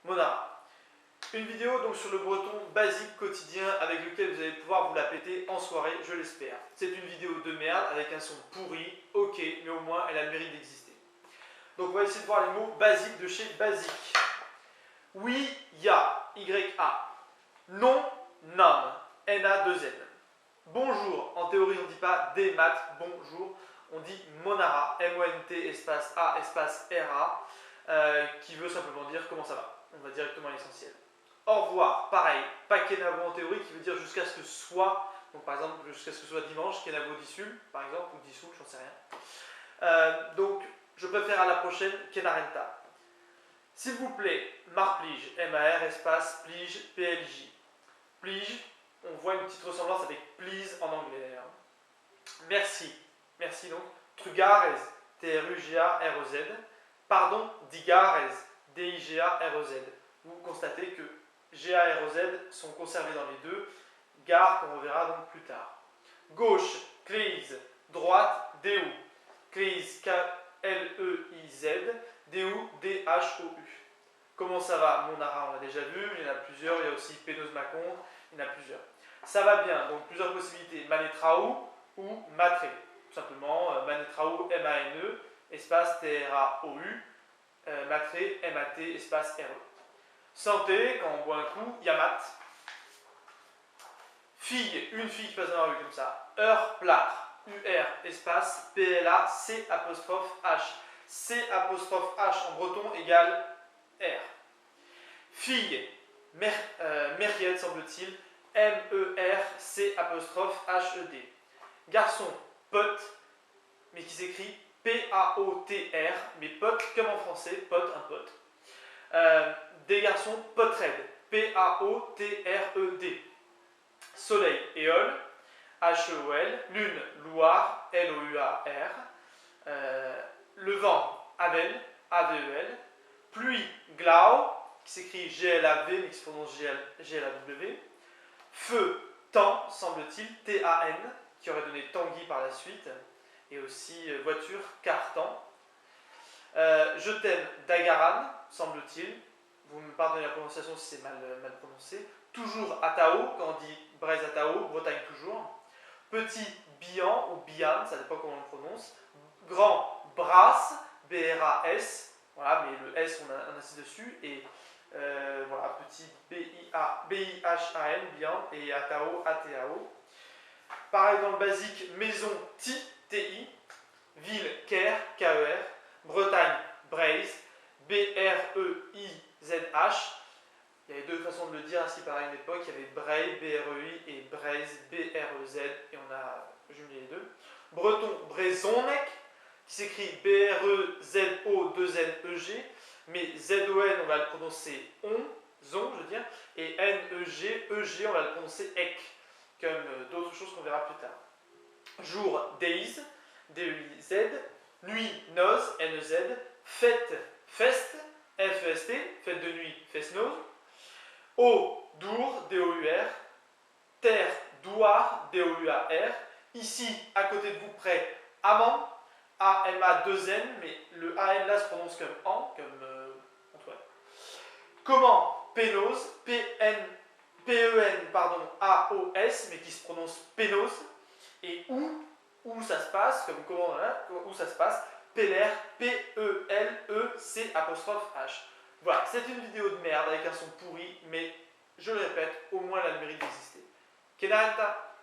Monara. Une vidéo donc sur le breton basique quotidien avec lequel vous allez pouvoir vous la péter en soirée, je l'espère. C'est une vidéo de merde avec un son pourri, ok, mais au moins elle a le mérite d'exister. Donc on va essayer de voir les mots basiques de chez Basique. Oui, ya, y-a. Non, nam, n-a-2-n. Bonjour, en théorie on ne dit pas des maths, bonjour, on dit Monara, M-O-N-T espace A espace R-A, qui veut simplement dire comment ça va. On va directement à l'essentiel. Au revoir, pareil, pas Kenavo en théorie, qui veut dire jusqu'à ce que soit, donc par exemple jusqu'à ce que ce soit dimanche, Kenavo dissul, par exemple, ou dissoul, j'en sais rien. Donc je préfère à la prochaine Kenarenta. S'il vous plaît, Marplige, M-A-R espace plige, P-L-J. Plige, on voit une petite ressemblance avec please en anglais. Merci, merci donc. Trugarez, T-R-U-G-A-R-E-Z. Pardon, digarez, D-I-G-A-R-E-Z. Vous constatez que G-A-R-E-Z sont conservés dans les deux. Gare qu'on reverra donc plus tard. Gauche, Cléise. Droite, D-U. Cléise, K-L-E-I-Z. D-U, D-H-O-U. Comment ça va, Monara, on l'a déjà vu, il y en a plusieurs, il y a aussi Pénos-Maconde, il y en a plusieurs. Ça va bien, donc plusieurs possibilités, Manetraou ou Matré. Tout simplement, Manetraou, M-A-N-E, espace T-R-A-O-U, Matré, M-A-T, espace R-E. Santé, quand on boit un coup, Yamat. Fille, une fille qui passe dans la rue comme ça. Heure, plâtre, U-R, espace P-L-A-C apostrophe H. C apostrophe H en breton égale R. Fille, Mériette semble-t-il, M-E-R-C apostrophe H-E-D. Garçon, pote, mais qui s'écrit P-A-O-T-R, mais pote comme en français, pote, un pote. Des garçons, potred, P-A-O-T-R-E-D. Soleil, éole, H-E-O-L. Lune, Loire, L-O-U-A-R. Le vent, Avel, A-V-E-L. Pluie, Glau, qui s'écrit G-L-A-V, mais qui se prononce G-L-A-W. Feu, temps, semble-t-il, T-A-N, qui aurait donné Tanguy par la suite. Et aussi voiture, car-temps. Je t'aime, Dagaran, semble-t-il. Vous me pardonnez la prononciation si c'est mal prononcé. Toujours Atao, quand on dit Braise Atao, Bretagne toujours. Petit, Bian ou Bian, ça dépend comment on le prononce. Grand, Brasse, B-R-A-S. Voilà, mais le S, on insiste dessus. Et voilà, petit B-I-H-A-N, bien, et Atao, A-T-A-O. Pareil dans le basique, maison, T-I. Ville, Caire, K-E-R. Bretagne, Braise, B-R-E-I-Z-H. Il y avait deux façons de le dire, ainsi par une époque. Il y avait Bray, B-R-E-I, et Braise, B-R-E-Z, et on a jumelé les deux. Breton, Brezonec, qui s'écrit B-R-E-Z-O-2-N-E-G, mais Z-O-N, on va le prononcer zon, je veux dire, et N-E-G, E-G, on va le prononcer ek, comme d'autres choses qu'on verra plus tard. Jour, days, D-E-I-Z, nuit, noz, N-E-Z, fête, fest, F-E-S-T, fête de nuit, fest-noz, eau, dour, D-O-U-R, terre, douar, D-O-U-A-R, ici, à côté de vous, près, amant, A-M-A-2-N, mais le A-N là se prononce comme an, comme Antoine. Comment, Pénos, P-E-N, pardon, A-O-S, mais qui se prononce Pénos, et où ça se passe, comme comment là, où ça se passe, Peller, P-E-L-E-C apostrophe H. Voilà, c'est une vidéo de merde avec un son pourri, mais je le répète, au moins elle a le mérite d'exister. Kenarenta.